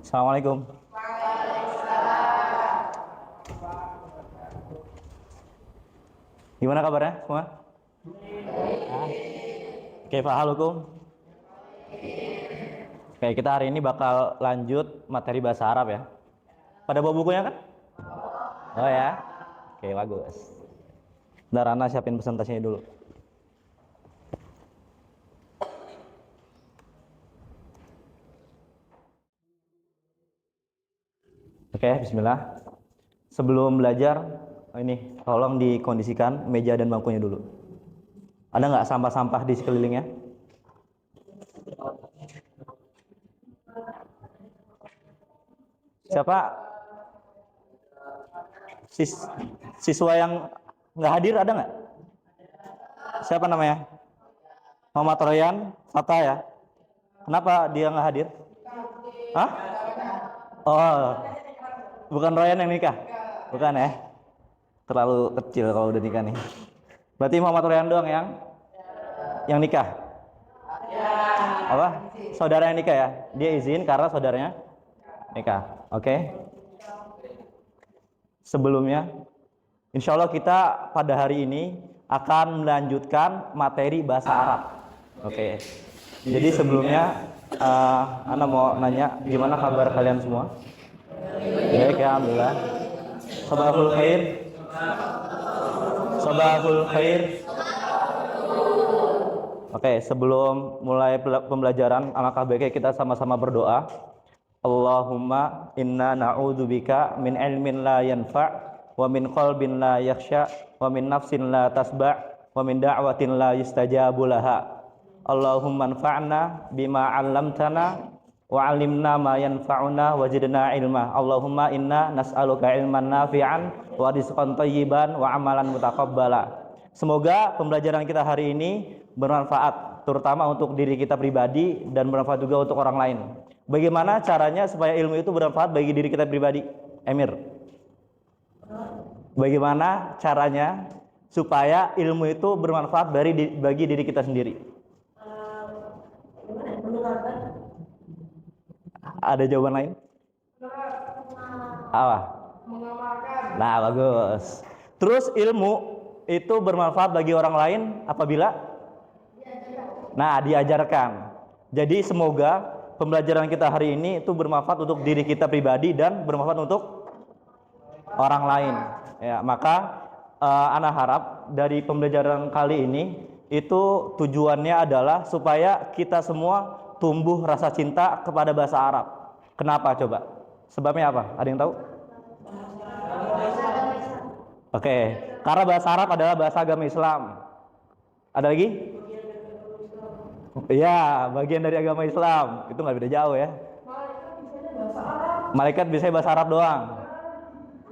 Assalamualaikum. Gimana kabarnya semua? Oke, Pak Halukum. Oke, kita hari ini bakal lanjut materi bahasa Arab ya. Pada bawa bukunya kan? Oh ya. Oke, bagus. Bentar, Ana siapin presentasinya dulu. Oke, bismillah. Sebelum belajar, ini tolong dikondisikan meja dan bangkunya dulu. Ada nggak sampah-sampah di sekelilingnya? Siapa siswa yang nggak hadir, ada nggak? Siapa namanya? Muhammad Royan Fatah ya. Kenapa dia nggak hadir? Hah? Oh, bukan Royan yang nikah? Bukan ya? Terlalu kecil kalau udah nikah nih. Berarti Muhammad Royan doang yang nikah? Apa? Saudara yang nikah ya? Dia izin karena saudaranya nikah. Oke. Sebelumnya, insya Allah kita pada hari ini akan melanjutkan materi bahasa Arab. Oke. Jadi sebelumnya, Ana mau nanya, gimana kabar kalian semua? Baik ya, alhamdulillah. Sabahul khair. Sabahul khair. Oke, sebelum mulai pembelajaran, alangkah baiknya kita sama-sama berdoa. Allahumma inna na'udzubika min ilmin la yanfa' wa min qalbin la yakhsha wa min nafsin la tasba' wa min da'watin la yustajabu laha. Allahumma anfa'na bima 'allamtana wa 'allimna ma yanfa'una wa zidna ilma. Allahumma inna nas'aluka ilman nafi'an wa rizqan thayyiban wa amalan mutaqabbala. Semoga pembelajaran kita hari ini bermanfaat, terutama untuk diri kita pribadi dan bermanfaat juga untuk orang lain. Bagaimana caranya supaya ilmu itu bermanfaat bagi diri kita pribadi? Emir, bagaimana caranya supaya ilmu itu bermanfaat bagi diri kita sendiri? Ada jawaban lain? Apa? Nah, bagus. Terus ilmu itu bermanfaat bagi orang lain apabila diajarkan. Jadi semoga pembelajaran kita hari ini itu bermanfaat untuk diri kita pribadi dan bermanfaat untuk orang lain. Ya, maka Ana harap dari pembelajaran kali ini itu tujuannya adalah supaya kita semua tumbuh rasa cinta kepada bahasa Arab. Kenapa coba? Sebabnya apa? Ada yang tahu? Oke, karena bahasa Arab adalah bahasa agama Islam. Ada lagi? Ya, bagian dari agama Islam. Itu nggak beda jauh ya. Malaikat bisa bahasa Arab doang.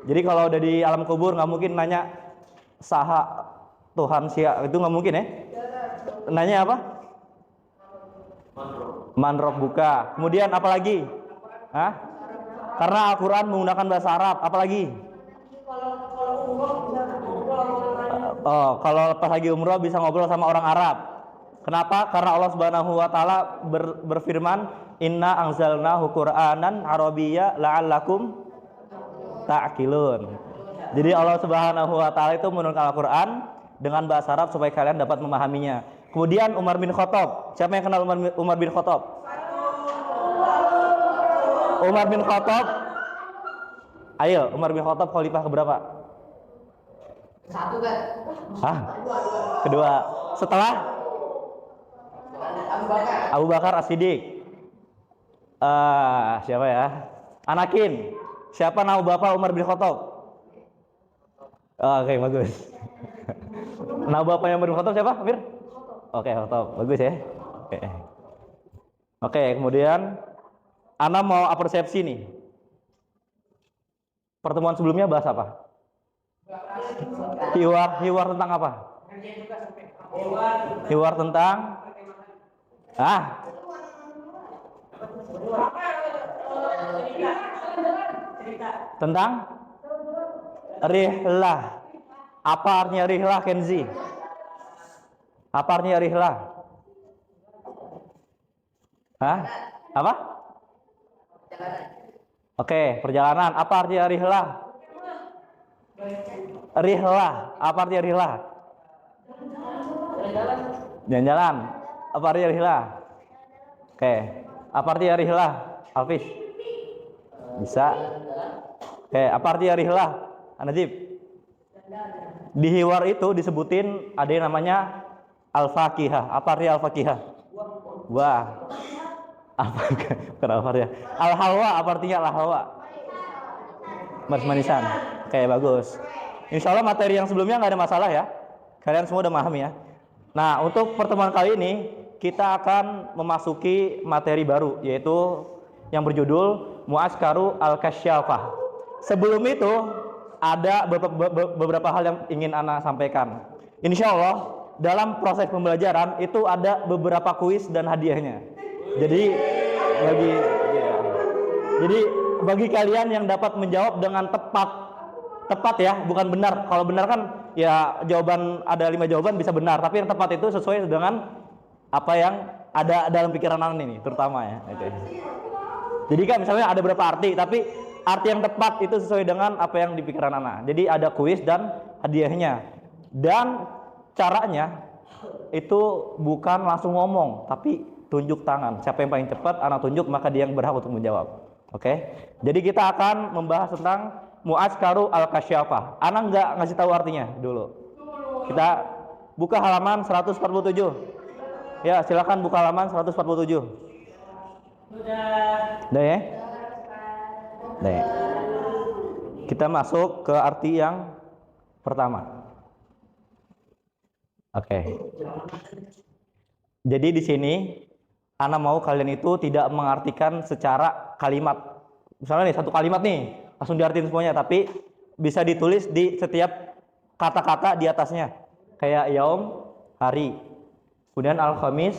Jadi kalau udah di alam kubur nggak mungkin nanya saha Tuhan siapa, itu nggak mungkin ya. Nanya apa? Man buka. Kemudian apa lagi? Hah? Karena Al-Quran menggunakan bahasa Arab. Apa lagi? Oh, kalau pas lagi umroh bisa ngobrol sama orang Arab. Kenapa? Karena Allah Subhanahu wa taala berfirman, "Inna anzalnahu Qur'anan Arabiyya la'allakum ta'qilun." Jadi Allah Subhanahu wa taala itu menurunkan Al-Qur'an dengan bahasa Arab supaya kalian dapat memahaminya. Kemudian Umar bin Khattab. Siapa yang kenal Umar bin Khattab? Umar bin Khattab. Ayo, Umar bin Khattab khalifah keberapa? Satu kan? Hah? Kedua. Setelah Abu Bakar As-Siddiq. Siapa ya? Anakin. Siapa nama bapak Umar bin Khattab? Oke, bagus. Nama bapaknya Umar bin Khattab siapa, Amir? Oke, Khattab. Bagus ya. Oke, kemudian Ana mau persepsi nih. Pertemuan sebelumnya bahas apa? Hiwar tentang apa? Hiwar tentang tentang rihlah. Apa artinya rihlah, Kenzi? Apa artinya rihlah? Hah? Apa? Oke, perjalanan. Apa artinya rihlah? Rihlah. Apa artinya rihlah? Jalan-jalan. Apa artinya rihlah? Oke. Apa artinya rihlah? Alfis? Bisa. Oke, apa artinya rihlah? Najib? Di hiwar itu disebutin ada yang namanya al-fakihah. Apa artinya al-fakihah? Wah. Apa bukan al-fakihah? Al-halwa, apa artinya al-halwa? Manis-manisan. Oke, bagus. Insya Allah materi yang sebelumnya nggak ada masalah ya. Kalian semua udah paham ya. Nah, untuk pertemuan kali ini kita akan memasuki materi baru, yaitu yang berjudul Mu'askaru Al-Kasyafah. Sebelum itu ada beberapa hal yang ingin Ana sampaikan. Insya Allah dalam proses pembelajaran itu ada beberapa kuis dan hadiahnya. Jadi bagi kalian yang dapat menjawab dengan tepat ya, bukan benar. Kalau benar kan ya jawaban ada 5 jawaban bisa benar, tapi yang tepat itu sesuai dengan apa yang ada dalam pikiran Ana ini terutama ya. Okay. Jadi kan misalnya ada berapa arti, tapi arti yang tepat itu sesuai dengan apa yang di pikiran Ana. Jadi ada kuis dan hadiahnya. Dan caranya itu bukan langsung ngomong, tapi tunjuk tangan. Siapa yang paling cepat Ana tunjuk, maka dia yang berhak untuk menjawab. Oke. Jadi kita akan membahas tentang Mu'askaru Al-Kasyafah. Ana nggak ngasih tahu artinya dulu. Kita buka halaman 147. Ya, silakan buka halaman 147. Udah ya? Nih. Kita masuk ke arti yang pertama. Oke. Jadi di sini Ana mau kalian itu tidak mengartikan secara kalimat. Misalnya nih satu kalimat nih, langsung diartiin semuanya, tapi bisa ditulis di setiap kata-kata di atasnya. Kayak yaum, hari. Kemudian al-khamis,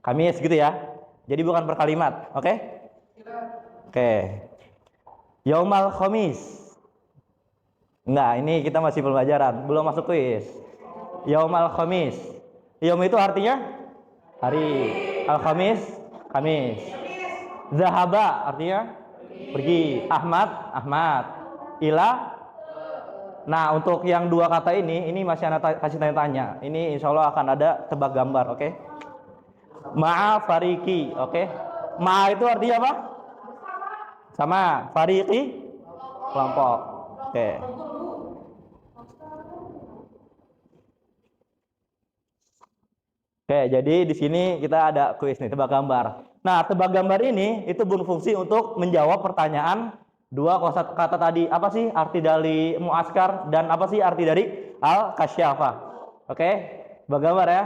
Kamis gitu ya. Jadi bukan per kalimat, oke? Oke. Yaumal khamis. Enggak, ini kita masih pembelajaran, belum masuk kuis. Yaumal khamis. Yaum itu artinya hari. Al-khamis, Kamis. Zahaba artinya pergi. Ahmad. Ila. Nah, untuk yang dua kata ini masih Ana kasih tanya-tanya. Ini insya Allah akan ada tebak gambar, oke? Ma'a fariki, oke? Ma'a itu artinya apa? Sama. Fariki kelompok. Oke. Oke, jadi di sini kita ada kuis nih, tebak gambar. Nah, tebak gambar ini itu berfungsi untuk menjawab pertanyaan dua kata tadi. Apa sih arti dari mu'askar dan apa sih arti dari al-kasyafah? Oke, tebak gambar ya.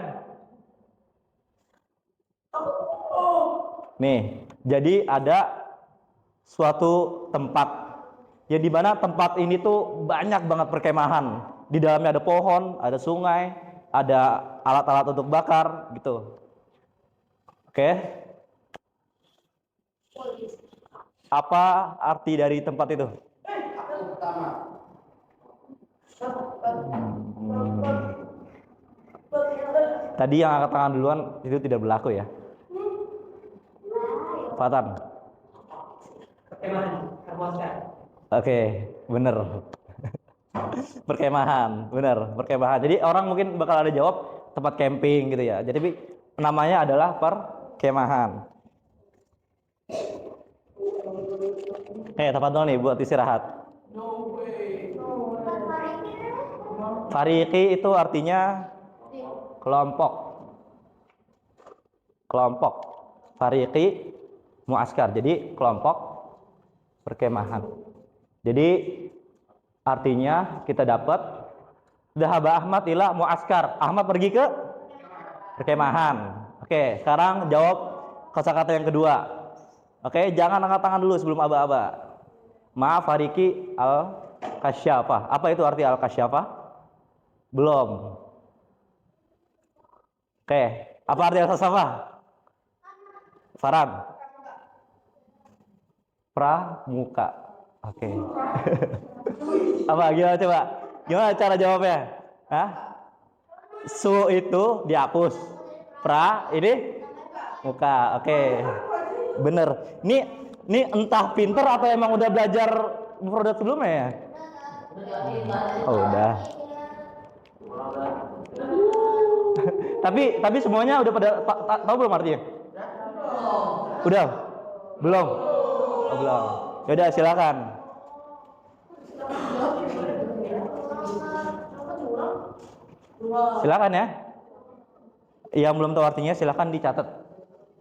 Nih, jadi ada suatu tempat yang dimana tempat ini tuh banyak banget perkemahan. Di dalamnya ada pohon, ada sungai, ada alat-alat untuk bakar gitu. Oke. Apa arti dari tempat itu? Tadi yang angkat tangan duluan itu tidak berlaku ya. Fatan. Oke, bener. Perkemahan, bener, perkemahan. Jadi orang mungkin bakal ada jawab tempat camping gitu ya. Jadi namanya adalah perkemahan. Tempat dong nih buat istirahat. Fariki itu artinya kelompok. Kelompok. Fariki mu'askar. Jadi kelompok perkemahan. Jadi artinya kita dapat Dhahaba Ahmad ila mu'askar. Ahmad pergi ke perkemahan. Oke, sekarang jawab kosakata yang kedua. Oke, jangan angkat tangan dulu sebelum aba-aba. Maaf Fariki al-kasyafah. Apa itu arti al-kasyafah? Belum. Oke, apa arti al-kasyafah? Farad. Pramuka. Oke. Apa gimana coba? Gimana cara jawabnya? Hah? Su itu dihapus. Pra ini muka. Oke. Bener. Ini Ini entah pinter atau emang udah belajar mufradat sebelumnya ya? Oh, udah. Tapi semuanya udah pada tahu belum artinya? Udah? Belum? Oh, belum. Yaudah, silakan. Silakan ya. Yang belum tahu artinya silakan dicatat.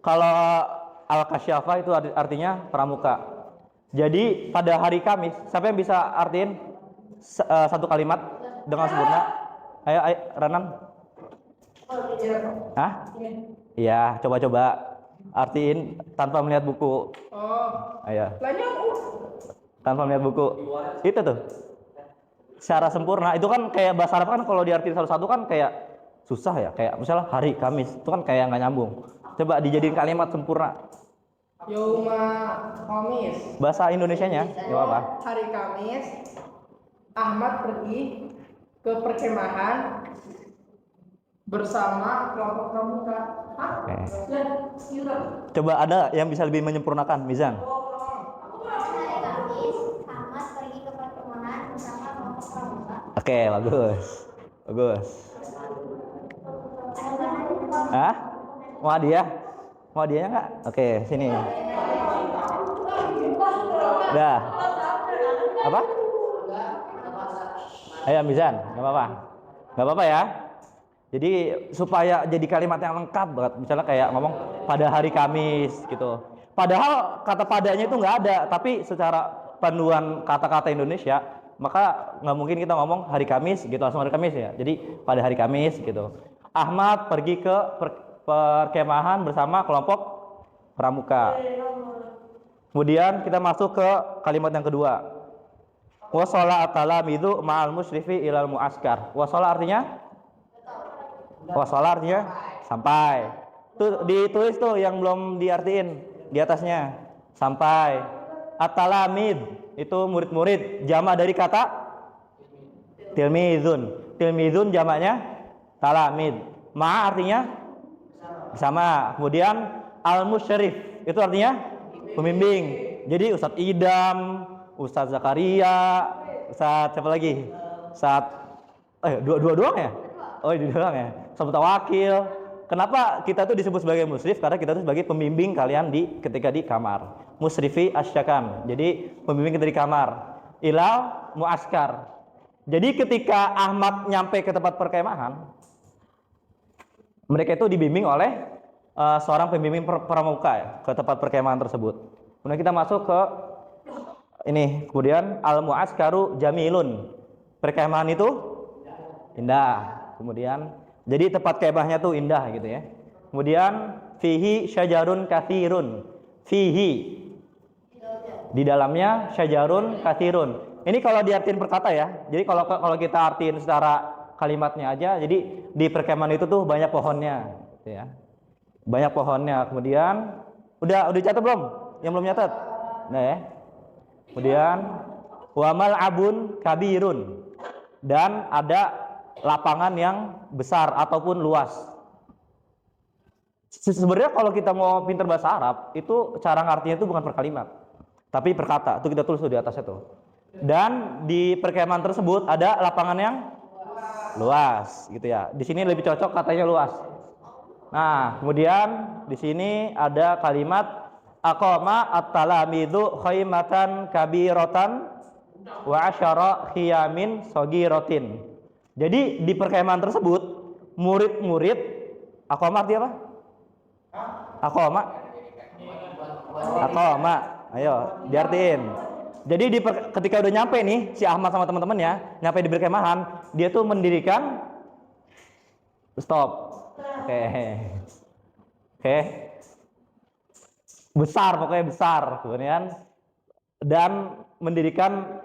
Kalau al-kasyafah itu artinya pramuka. Jadi pada hari Kamis, siapa yang bisa artiin satu kalimat dengan sempurna? Ayo, Ranan. Hah? Iya, coba-coba artiin tanpa melihat buku. Ayo. Tanpa melihat buku. Itu tuh. Secara sempurna. Itu kan kayak bahasa Arab kan kalau diartiin satu-satu kan kayak susah ya. Kayak misalnya hari Kamis, itu kan kayak nggak nyambung. Coba dijadiin kalimat sempurna. Yauma Khamis. Bahasa Indonesianya, nggak apa-apa. Hari Kamis, Ahmad pergi ke perkemahan bersama kelompok pramuka. Oke. Coba ada yang bisa lebih menyempurnakan, Mizan? Hari Kamis, Ahmad pergi ke perkemahan bersama kelompok pramuka. Oke, bagus. Bagus. Hah? Mau hadiah? Mau hadiahnya nggak? Oke, sini. Udah. Apa? Ayo, Mizan. Nggak apa-apa. Nggak apa-apa ya. Jadi supaya jadi kalimat yang lengkap banget. Misalnya kayak ngomong pada hari Kamis gitu. Padahal kata padanya itu nggak ada. Tapi secara panduan kata-kata Indonesia, maka nggak mungkin kita ngomong hari Kamis gitu langsung hari Kamis ya. Jadi pada hari Kamis gitu. Ahmad pergi ke perkemahan bersama kelompok pramuka. Kemudian kita masuk ke kalimat yang kedua. Wasala at-talamidu ma'al musyrifi ilal mu'askar. Wasala artinya? Wasala artinya sampai. Tuh ditulis tuh yang belum diartiin di atasnya. Sampai. At-talamid itu murid-murid, jamak dari kata tilmizun. Tilmizun jamaknya talamid. Ma artinya sama. Kemudian al-musyrif itu artinya pembimbing. Jadi Ustadz Idam, Ustadz Zakaria, Ustadz siapa lagi? Ustadz dua doang ya? Oh, dua doang ya. Ustadz Mutawakil. Kenapa kita tuh disebut sebagai musyrif? Karena kita tuh sebagai pembimbing kalian ketika di kamar. Musrifi asyakan. Jadi pembimbing kita di kamar. Ilal muaskar. Jadi ketika Ahmad nyampe ke tempat perkemahan, mereka itu dibimbing oleh seorang pembimbing pramuka ya, ke tempat perkemahan tersebut. Kemudian kita masuk ke ini, kemudian al-mu'askaru jamilun. Perkemahan itu indah. Kemudian jadi tempat kemahnya tuh indah gitu ya. Kemudian fihi syajarun katsirun. Fihi di dalamnya syajarun katsirun. Ini kalau diartiin per kata ya. Jadi kalau kita artiin secara kalimatnya aja, jadi di perkemahan itu tuh banyak pohonnya gitu ya. Banyak pohonnya. Kemudian udah catat belum? Yang belum nyatat? Nah ya. Kemudian wamal abun kabirun, dan ada lapangan yang besar ataupun luas. Sebenarnya kalau kita mau pinter bahasa Arab, itu cara ngartinya itu bukan per kalimat, tapi per kata. Itu kita tulis di atasnya tuh. Dan di perkemahan tersebut ada lapangan yang luas gitu ya. Di sini lebih cocok katanya luas. Nah, kemudian di sini ada kalimat aqama at-talamidu khaymatan kabiratan wa asyara khiyamin sagiratin. Jadi di perkemahan tersebut murid-murid aqama artinya apa? Aqama. Ayo, diartiin. Jadi ketika udah nyampe nih si Ahmad sama teman-temannya, nyampe di perkemahan, dia tuh mendirikan stop. Oke. Besar, pokoknya besar. Kemudian dan mendirikan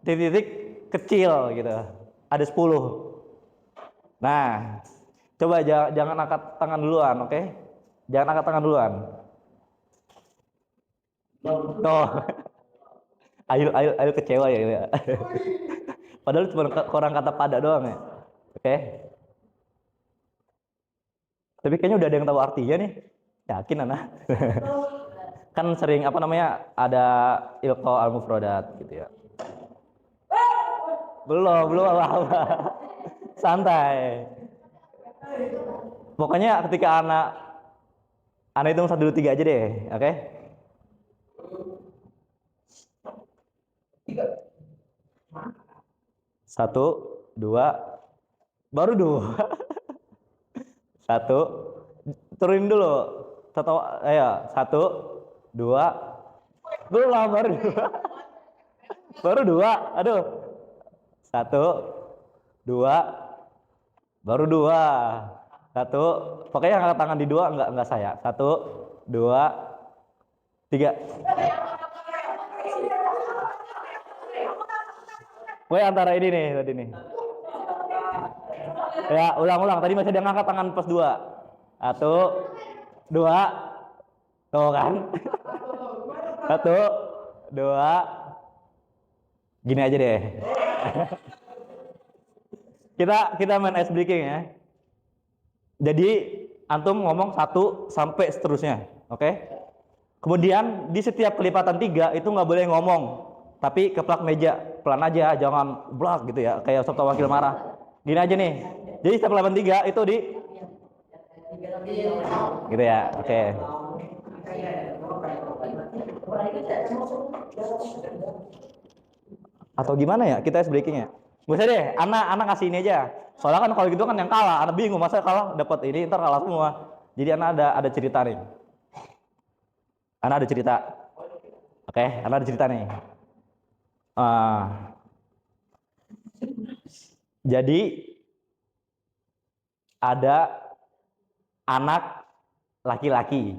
titik-titik kecil gitu. Ada 10. Nah, coba jangan angkat tangan duluan, oke? Jangan angkat tangan duluan. Tuh. Ayo kecewa ya. Padahal cuma kurang kata pada doang ya. Oke. Tapi kayaknya udah ada yang tahu artinya nih. Yakin anak? Kan sering apa namanya ada ilqa al-mufradat gitu ya. Belum apa-apa. Santai. Pokoknya ketika anak hitung 1 2 3 aja deh, oke? Satu, dua, baru dua. Satu, turunin dulu. Ayo, 1 2, belum lah, baru 2. Baru 2, aduh. 1 2, baru 2. 1, pokoknya angkat tangan di 2, enggak saya. 1 2 3. Gue antara ini nih tadi nih. Ya, ulang. Tadi masih ada ngangkat tangan pas 2. 1 2. Tuh kan? 1 2. Gini aja deh. Kita main ice breaking ya. Jadi antum ngomong 1 sampai seterusnya, oke? Kemudian di setiap kelipatan 3 itu nggak boleh ngomong, tapi keplak meja pelan aja, jangan blak gitu ya, kayak Sabta Wakil marah. Gini aja nih. Jadi setiap kelipatan 3 itu gitu ya, oke. Atau gimana ya kita ice breaking ya? Gak usah deh, anak kasih ini aja. Soalnya kan kalau gitu kan yang kalah, anak bingung masa kalah dapat ini, ntar kalah semua. Jadi anak ada cerita nih. Anak ada cerita. Oke, anak ada cerita nih. Jadi ada anak laki-laki.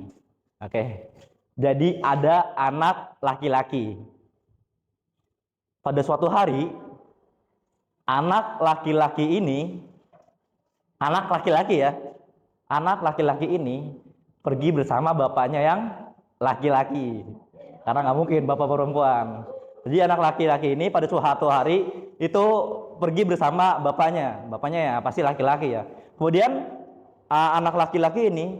Oke. Jadi ada anak laki-laki. Pada suatu hari anak laki-laki ini pergi bersama bapaknya yang laki-laki, karena nggak mungkin bapak perempuan. Jadi anak laki-laki ini pada suatu hari itu pergi bersama bapaknya ya pasti laki-laki ya. Kemudian anak laki-laki ini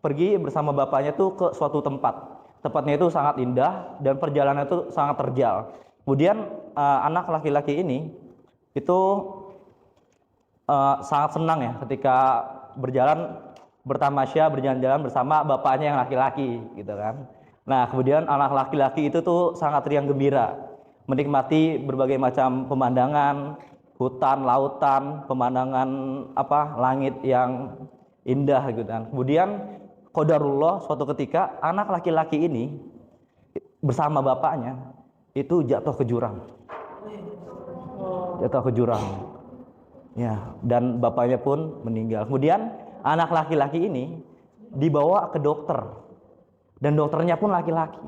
pergi bersama bapaknya tuh ke suatu tempatnya itu sangat indah dan perjalanan itu sangat terjal. Kemudian anak laki-laki ini itu sangat senang ya ketika berjalan-jalan bersama bapaknya yang laki-laki gitu kan. Nah, kemudian anak laki-laki itu tuh sangat riang gembira menikmati berbagai macam pemandangan, hutan, lautan, pemandangan langit yang indah gitu kan. Kemudian qadarullah suatu ketika anak laki-laki ini bersama bapaknya itu jatuh ke jurang. Ya, dan bapaknya pun meninggal. Kemudian anak laki-laki ini dibawa ke dokter. Dan dokternya pun laki-laki.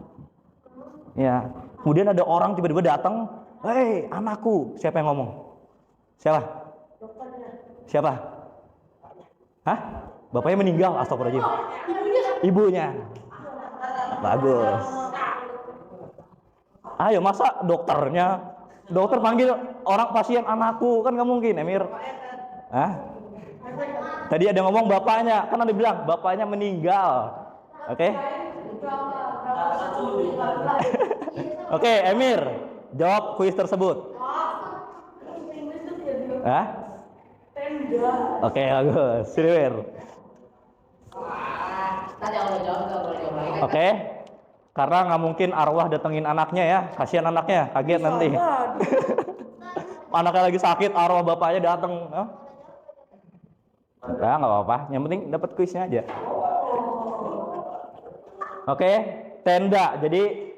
Ya. Kemudian ada orang tiba-tiba datang, "Hei, anakku." Siapa yang ngomong? Siapa? Siapa? Hah? Bapaknya meninggal, astagfirullahaladzim. Ibunya. Bagus. Ayo, masa dokter panggil orang pasien anakku, kan nggak mungkin, Emir. Hah? Tadi ada ngomong bapaknya, kan ada bilang bapaknya meninggal. Oke? Oke, Emir, jawab kuis tersebut. Hah? Oke, bagus. Silver. Oke. Karena nggak mungkin arwah datengin anaknya ya, kasihan anaknya, kaget nanti. Anaknya lagi sakit, arwah bapaknya datang. Ya nggak apa-apa, yang penting dapat kuisnya aja. Oke, tenda. Jadi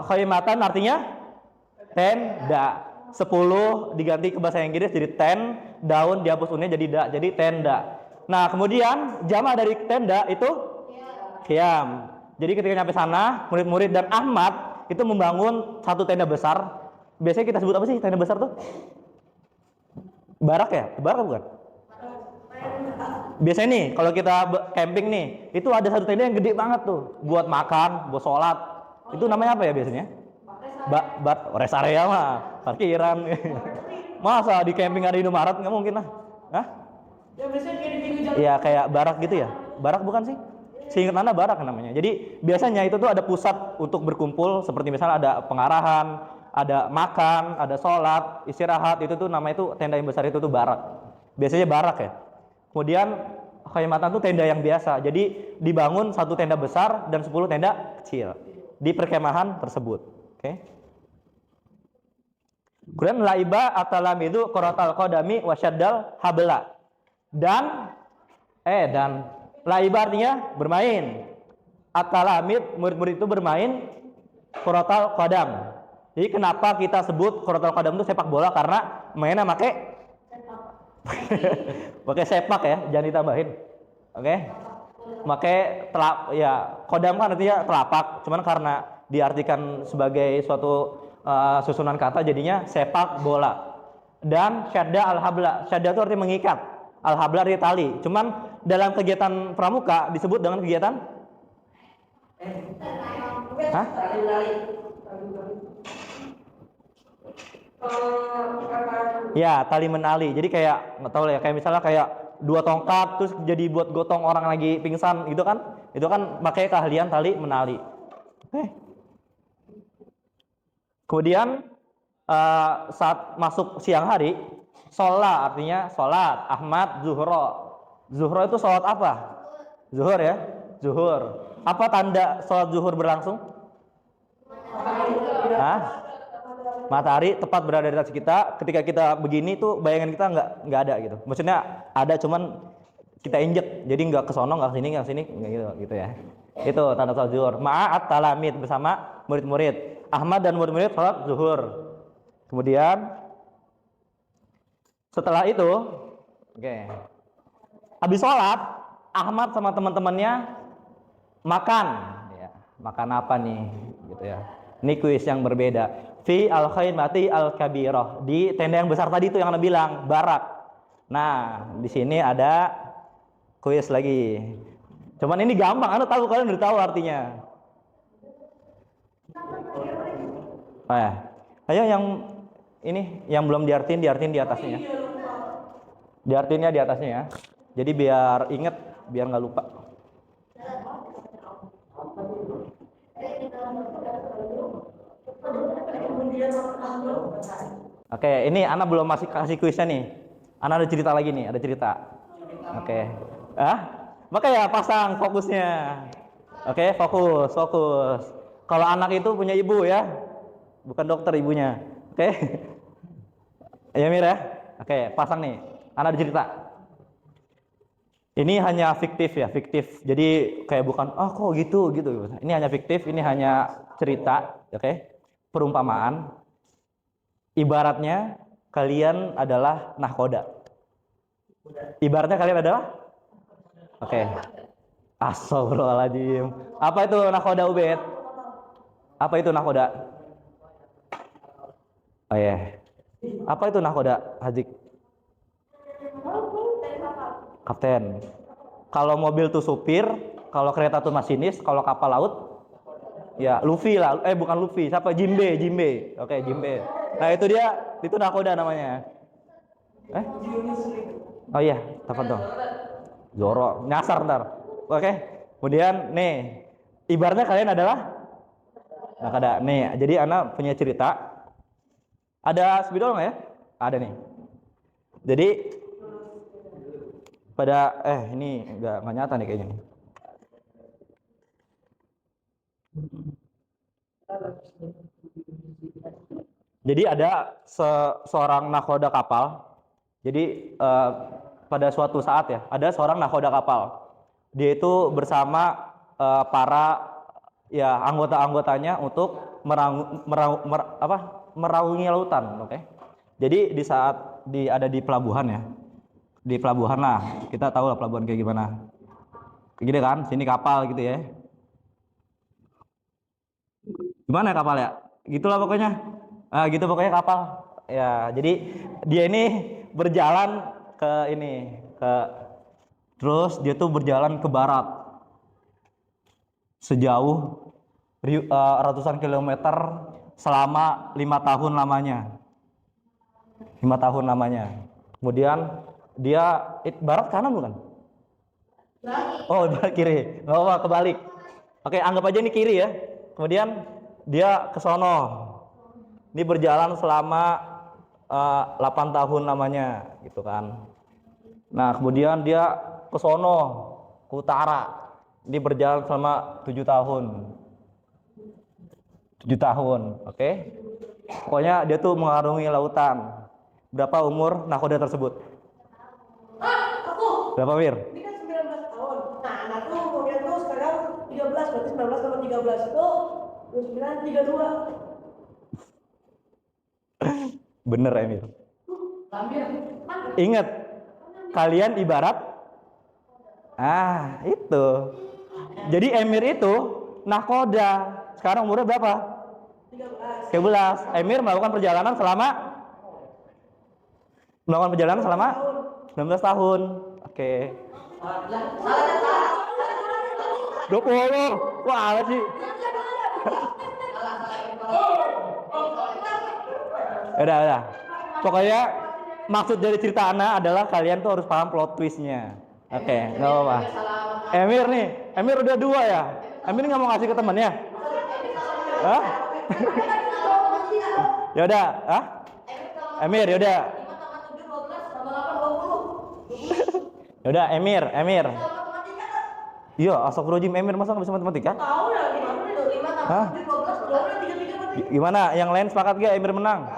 khaymatan artinya tenda. 10 diganti ke bahasa Inggris jadi ten, daun dihapus unnya jadi da, jadi tenda. Nah, kemudian jamaah dari tenda itu khiyam. Jadi ketika nyampe sana, murid-murid dan Ahmad itu membangun satu tenda besar. Biasanya kita sebut apa sih tenda besar tuh? Barak ya? Barak bukan? Biasanya nih, kalau kita camping nih, itu ada satu tenda yang gede banget tuh, buat makan, buat sholat. Itu namanya apa ya biasanya? Rest area mah, parkiran. Masa di camping ada Indomaret? Nggak mungkin lah. Hah? Ya biasanya kayak di pinggir jalan. Iya, kayak barak gitu ya? Barak bukan sih? seingat Anda barak namanya. Jadi biasanya itu tuh ada pusat untuk berkumpul, seperti misalnya ada pengarahan, ada makan, ada sholat, istirahat, itu tuh namanya itu tenda yang besar itu tuh barak. Biasanya barak ya. Kemudian khaymatan tuh tenda yang biasa. Jadi dibangun satu tenda besar dan 10 tenda kecil di perkemahan tersebut. Oke. Kemudian laiba atalamidu qaratal qadami wasyaddal habla. Dan laiba artinya bermain. Atalamid murid-murid itu bermain qaratal qadam. Jadi kenapa kita sebut qaratal qadam itu sepak bola, karena mainnya pakai sepak ya, jangan ditambahin. Oke. Pakai qadam kan artinya telapak, cuman karena diartikan sebagai suatu susunan kata jadinya sepak bola. Dan syadda al-habla, syadda itu artinya mengikat, al-habla artinya tali. Cuman dalam kegiatan pramuka disebut dengan kegiatan ya, tali menali. Jadi kayak nggak tahu lah ya, kayak misalnya kayak dua tongkat terus jadi buat gotong orang lagi pingsan gitu kan. Itu kan pakai keahlian tali menali. Oke. Kemudian saat masuk siang hari, sholat artinya sholat. Ahmad zuhro. Zuhro itu sholat apa? Zuhur ya, zuhur. Apa tanda sholat zuhur berlangsung? Matahari tepat berada di atas kita. Ketika kita begini tuh bayangan kita nggak ada gitu. Maksudnya ada, cuman kita injek, jadi nggak ke sono, nggak ke sini, nggak ke sini, gitu ya. Itu tanda sholat zuhur. Ma'at talamid, bersama murid-murid. Ahmad dan murid-murid sholat zuhur. Kemudian setelah itu, habis sholat, Ahmad sama teman-temannya makan. Ya, makan apa nih? Gitu ya. Ini kuis yang berbeda. Fi al-khaymati al-kabirah, di tenda yang besar tadi itu yang Anda bilang, barak. Nah, di sini ada kuis lagi. Cuman ini gampang, Anda tahu, kalian udah tahu artinya. Ayo yang ini yang belum diartiin di atasnya. Diartiinnya di atasnya ya. Jadi biar inget, biar nggak lupa. Oke, ini Ana belum masih kasih kuisnya nih. Ana ada cerita lagi nih, ada cerita. Oke. Makanya pasang fokusnya. Oke, fokus. Kalau anak itu punya ibu ya, bukan dokter ibunya. Oke. Ya Mir ya. Oke, pasang nih. Ana ada cerita. Ini hanya fiktif ya, fiktif. Jadi kayak bukan kok gitu. Ini hanya fiktif, ini hanya cerita, oke? Perumpamaan. Ibaratnya kalian adalah nahkoda. Ibaratnya kalian adalah Astagfirullahaladzim. Apa itu nahkoda, Ubed? Apa itu nahkoda? Oh ya. Apa itu nahkoda, Hazik? Kapten. Kalau mobil tuh supir, kalau kereta tuh masinis, kalau kapal laut ya Luffy lah. Bukan Luffy, siapa? Jimbe. Oke, Jimbe. Nah, itu nahkoda namanya. Oh iya, tepat dong. Zoro, nyasar ntar. Oke. Kemudian nih, ibaratnya kalian adalah nahkoda. Nih, jadi Ana punya cerita. Ada spidol nggak ya? Ada nih. Jadi pada ini nggak nyata nih kayaknya nih. Jadi ada seorang nahkoda kapal. Jadi pada suatu saat ya, ada seorang nahkoda kapal. Dia itu bersama para ya anggota-anggotanya untuk meraungi lautan, oke? Jadi di saat ada di pelabuhan ya. Di pelabuhan lah, kita tahu lah pelabuhan kayak gimana. Gini kan, sini kapal gitu ya. Gimana kapal ya? Gitulah pokoknya. Gitu pokoknya kapal. Ya, jadi dia ini berjalan terus dia tuh berjalan ke barat sejauh ratusan kilometer selama 5 tahun lamanya. 5 tahun lamanya. Kemudian dia barat kanan bukan? Oh, udah kiri. Nggak apa-apa, kebalik. Oke, anggap aja ini kiri ya. Kemudian dia ke sono. Ini berjalan selama 8 tahun namanya, gitu kan. Nah, kemudian dia ke sono, ke utara. Ini berjalan selama 7 tahun. 7 tahun, oke? Pokoknya dia tuh mengarungi lautan. Berapa umur nakoda tersebut? Berapa, Mir? Ini kan 19 tahun. Nah, anak tuh kemudian tuh sekarang 13, berarti 19 tambah 13 itu 29, 32. Bener, Emir. Lampir. Ingat, kalian ibarat itu. Jadi Emir itu nakoda. Sekarang umurnya berapa? 13. 13. Emir melakukan perjalanan selama 19 tahun. Oke. 20. Wah, apa sih? Udah. Pokoknya maksud dari cerita Ana adalah kalian tuh harus paham plot twistnya. Oke, nggak apa-apa. Emir nih, Emir udah 2 ya. Emir nggak mau ngasih ke temannya? Hah? Yaudah, Emir, yaudah. Yaudah, Emir. Iya, astagfirullahaladzim, Emir masa nggak bisa matematika? Tahu ya gimana nih? 5 tambah Hah? 7, 12, 12, 33 berarti. Gimana? Yang lain sepakat gak Emir menang?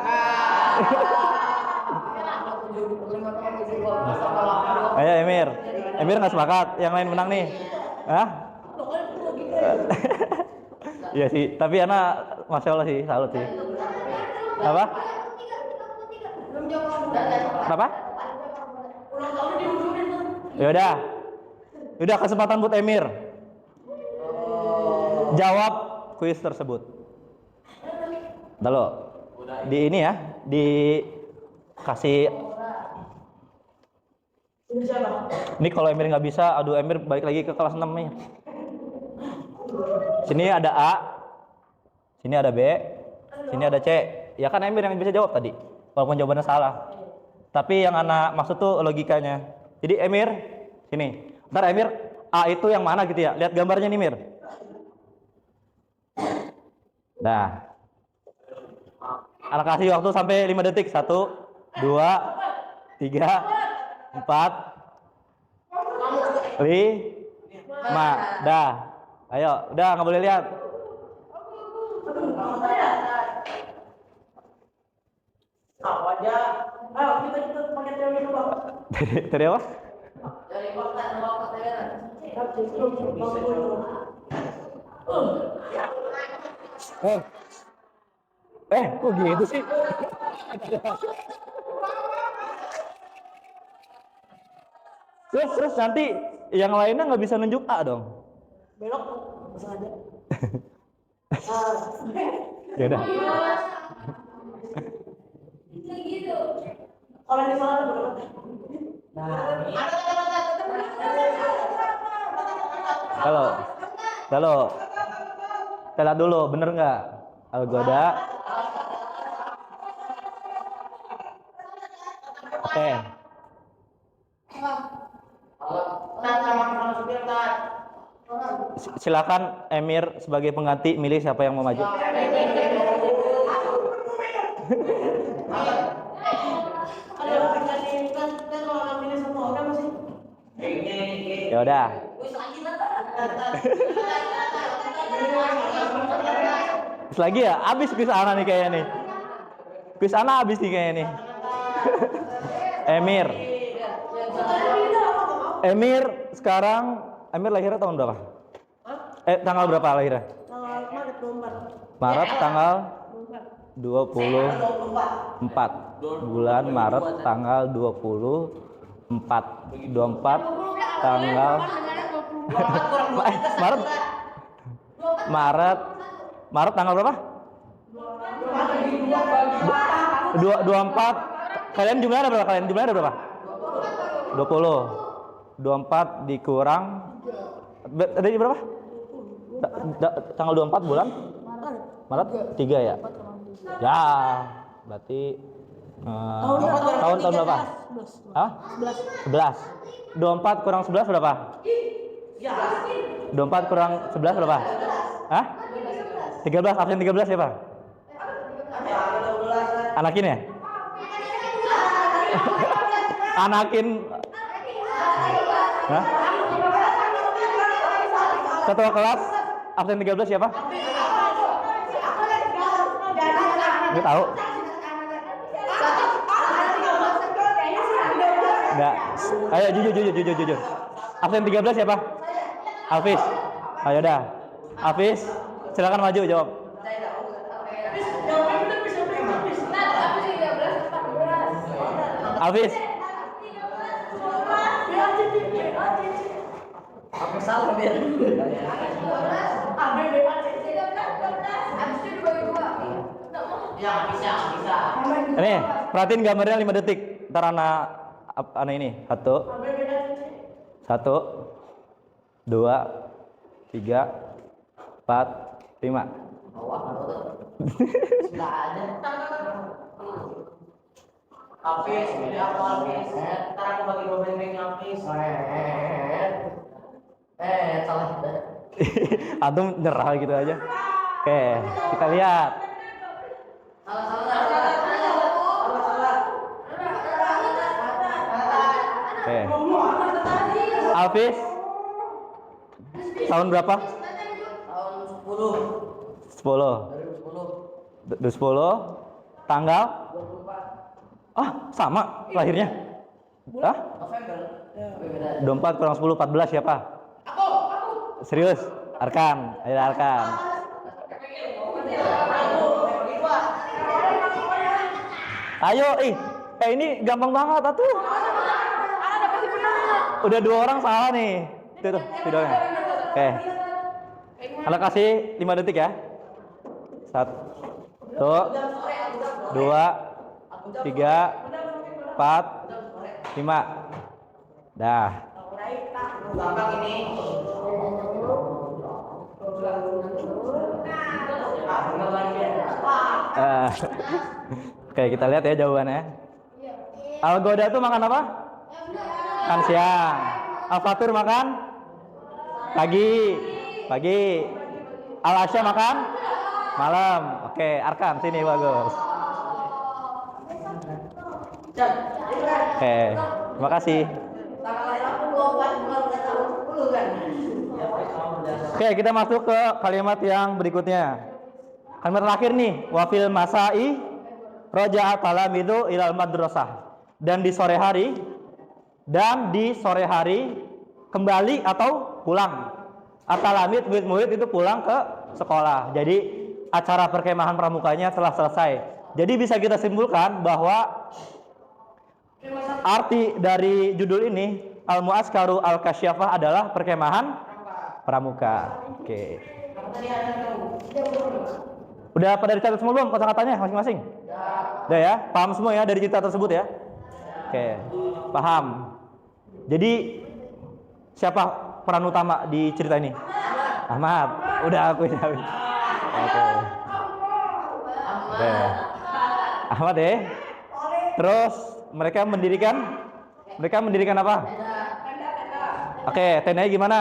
Ayo Emir. Emir nggak sepakat, yang lain menang nih. Hah? Iya sih, tapi Ana Masya Allah sih, salut sih. Apa? Belum jawab. Apa? Ulang tahun diumumin tuh. Yaudah. Udah kesempatan buat Emir. Jawab kuis tersebut. Lalu di ini ya, dikasih. Ini kalau Emir nggak bisa, aduh Emir balik lagi ke kelas 6 nih. Sini ada A, sini ada B, sini ada C. Ya kan Emir yang bisa jawab tadi, walaupun jawabannya salah. Tapi yang anak maksud tuh logikanya. Jadi Emir, sini. Ntar Emir, A itu yang mana gitu ya? Lihat gambarnya nih Mir. Nah, anak kasih waktu sampai 5 detik. 1, 2, 3, 4, 5. Dah. Ayo, udah nggak boleh lihat. Tahu aja. Ayo kita pakai teori dulu, Bang. Tadi apa? Dari kota sama kota ya. Kok gitu sih? Terus nanti yang lainnya nggak bisa nunjuk A dong. Belok sengaja. Ya udah. Gitu. Kalau yang di sana berapa? Halo. Kita lihat dulu, bener nggak? Algoda. Oke. Silakan Emir sebagai pengganti milih siapa yang mau maju. Ya udah. Terus lagi ya, habis kuis Ana nih kayaknya nih. Kuis Ana habis nih kayaknya nih. Emir sekarang lahirnya tahun berapa? Tanggal berapa lahirnya? Tanggal Maret 24. Maret tanggal 24. Bulan Maret tanggal 24. 24 tanggal Maret tanggal berapa? 24. Kalian jumlahnya ada berapa? 20. 24 dikurang tadi berapa? Tanggal 24 bulan? Maret 3 ya? Ya, berarti tahun berapa? 11. Hah? 11. 24 kurang 11 berapa? Ya. 24 kurang 11 berapa? Hah? 13, absen 13 siapa? Anakin ya? Anakin. Hah? Ketua kelas absen 13 siapa? Nggak tahu. Enggak. Ayo jujur. Absen 13 siapa? Alvis. Ayo dah. Alvis, silakan maju jawab. Alvis. Apa salah biar? Ya bisa. Ini, perhatiin gambarnya 5 detik. Ntar anak ini. 1, 2, 3, 4, 5. Sudah ada. Hafiz, pilih apa Hafiz? Ntar aku bagi 2 benteng Hafiz. Salah. Antum nyerah gitu aja. Oke, kita lihat. Oke. Alvis, tahun berapa? Tahun 10. 10. 2010. Tanggal? Sama lahirnya. November. 24 kurang 10, 14 siapa? Aku. Serius? Arkan. Ayo Arkan. Ayo, ini gampang banget atuh. Udah 2 orang salah nih. Tuh, videonya. Oke. Anda kasih 5 detik ya. 1, 2, 3, 4, 5. Dah. Gampang ini. Oke, kita lihat ya jawabannya. Al-Ghoda itu makan apa? Makan siang. Al-Fatur makan pagi. Al-Asya makan malam. Oke, Arkan sini bagus. Oke, terima kasih. Oke, kita masuk ke kalimat yang berikutnya. Kalimat terakhir nih, wafil masai roja'a talamidu ilal madrasah. Dan di sore hari kembali atau pulang. At-talamid murid-murid itu pulang ke sekolah. Jadi acara perkemahan pramukanya telah selesai. Jadi bisa kita simpulkan bahwa arti dari judul ini Al-Mu'askaru Al-Kasyafah adalah perkemahan pramuka. Oke. Udah pada dicatat semua belum kata-katanya masing-masing? Udah ya? Paham semua ya dari cerita tersebut ya? Oke, paham. Jadi siapa peran utama di cerita ini? Ahmad. Udah aku jawab. Oke. Ahmad ya. Terus mereka mendirikan apa? Oke, tendanya gimana?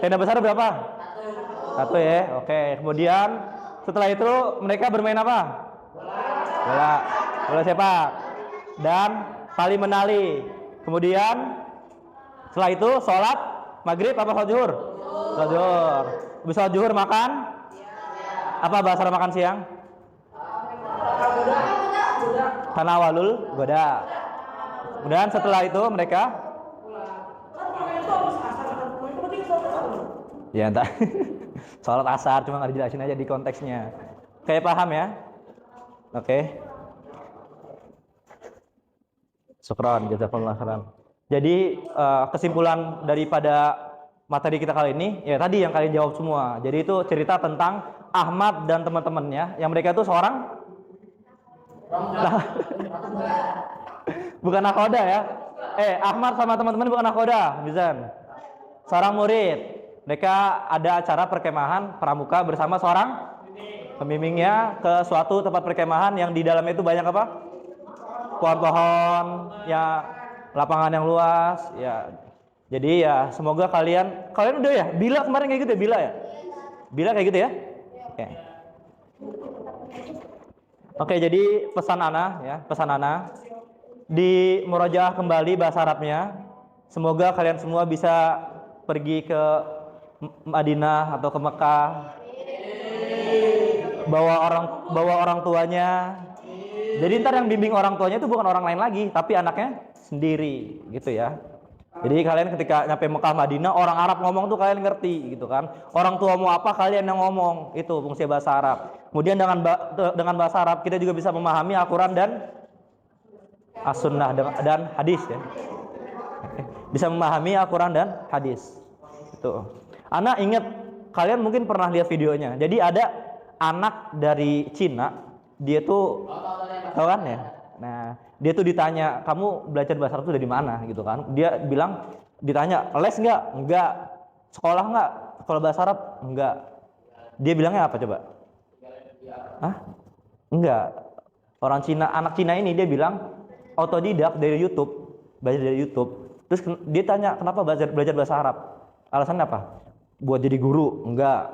Tenda besar berapa? 1 ya. Oke, kemudian setelah itu mereka bermain apa? Bola sepak. Dan tali menali. Kemudian setelah itu sholat maghrib apa sholat zuhur? Sholat zuhur. Habis sholat zuhur makan? Apa bahasa makan siang? Tanawalul goda. Kemudian setelah itu mereka ya entah. Sholat asar cuma nggak dijelasin aja di konteksnya. Kayak paham ya? Oke. Syukran, jazakallahu khairan. Jadi kesimpulan daripada materi kita kali ini ya tadi yang kalian jawab semua. Jadi itu cerita tentang Ahmad dan teman-temannya yang mereka itu seorang bukan nakhoda ya. Ahmad sama teman-teman bukan nakhoda, Mizan. Seorang murid. Mereka ada acara perkemahan pramuka bersama seorang pembimbingnya ke suatu tempat perkemahan yang di dalamnya itu banyak apa? Pohon-pohon, ya lapangan yang luas, ya Jadi ya semoga kalian udah ya, Bila kemarin kayak gitu ya, Bila ya? Bila kayak gitu ya? Oke. Oke, jadi pesan Ana di murojaah kembali bahasa Arabnya. Semoga kalian semua bisa pergi ke Madinah atau ke Mekah, bawa orang tuanya. Jadi ntar yang bimbing orang tuanya itu bukan orang lain lagi, tapi anaknya sendiri gitu ya. Jadi kalian ketika nyampe Mekah Madinah, orang Arab ngomong tuh kalian ngerti gitu kan. Orang tua mau apa kalian yang ngomong, itu fungsi bahasa Arab. Kemudian dengan bahasa Arab kita juga bisa memahami Al-Quran dan As-Sunnah dan hadis ya. Bisa memahami Al-Quran dan hadis. Itu. Ana ingat kalian mungkin pernah lihat videonya. Jadi ada anak dari Cina, dia tuh tahu kan ya. Nah, dia tuh ditanya, kamu belajar bahasa Arab tuh dari mana gitu kan? Dia bilang, ditanya, les nggak? Enggak. Sekolah nggak? Sekolah bahasa Arab? Enggak. Dia bilangnya apa coba? Hah? Enggak. Anak Cina ini dia bilang otodidak dari YouTube, belajar dari YouTube. Terus dia tanya, kenapa belajar bahasa Arab? Alasannya apa? Buat jadi guru? Enggak.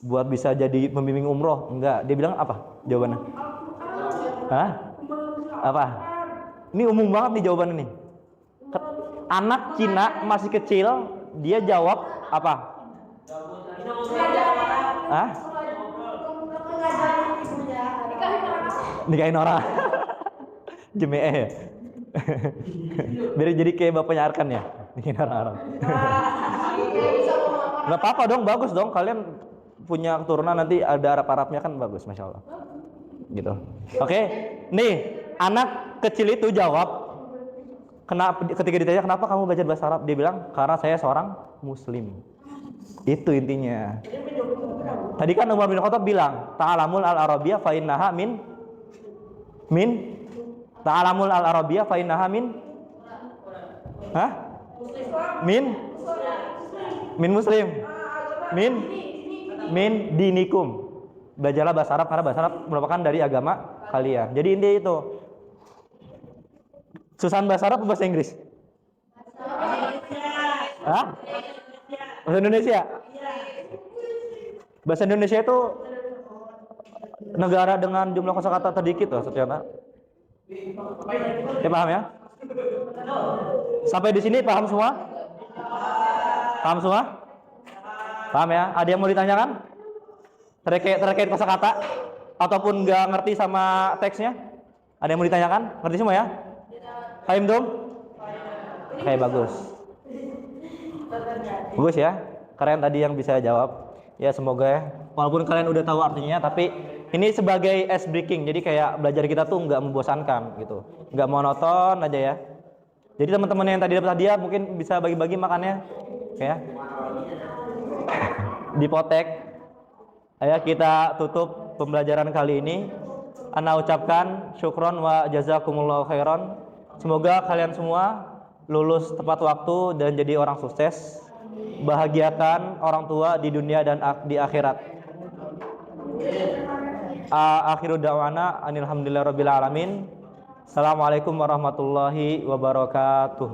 Buat bisa jadi pembimbing umroh? Enggak. Dia bilang apa jawabannya? Hah? Apa? Ini umum banget nih jawaban ini. Anak Cina masih kecil, dia jawab apa? Hah? Nikahin orang. Jemaah ya. Biar jadi kayak bapaknya Arkan ya. Nikahin orang. Nggak apa-apa dong, bagus dong. Kalian punya keturunan nanti ada Arab-Arabnya kan bagus, masya Allah. Gitu. Oke, nih anak kecil itu jawab, ketika ditanya kenapa kamu belajar bahasa Arab, dia bilang karena saya seorang Muslim. Itu intinya. Tadi kan Umar bin Khattab bilang, ta'alamul al-arabiyah fa innaha min ta'alamul al-arabiyah fa innaha min muslim min dinikum. Belajarlah bahasa Arab karena bahasa Arab merupakan dari agama kalian. Jadi intinya itu. Susahan bahasa Arab atau bahasa Inggris? Hah? Bahasa Indonesia? Bahasa Indonesia itu negara dengan jumlah kosakata terdikit loh, Sutyana. Ya paham ya? Sampai di sini paham semua? Paham semua? Paham ya? Ada yang mau ditanyakan? Terkait kosakata ataupun nggak ngerti sama teksnya? Ada yang mau ditanyakan? Ngerti semua ya? Paham dong? Oke, bagus. Bagus ya. Kalian tadi yang bisa jawab. Ya semoga ya. Walaupun kalian udah tahu artinya, tapi ini sebagai ice breaking. Jadi kayak belajar kita tuh nggak membosankan gitu, nggak monoton aja ya. Jadi teman-teman yang tadi dapat hadiah mungkin bisa bagi-bagi makannya, ya. Dipotek. Ayo kita tutup pembelajaran kali ini. Ana ucapkan syukron wa jazakumullahu khairan. Semoga kalian semua lulus tepat waktu dan jadi orang sukses. Bahagiakan orang tua di dunia dan di akhirat. Akhiru da'wana alhamdulillahirabbil alamin. Assalamualaikum warahmatullahi wabarakatuh.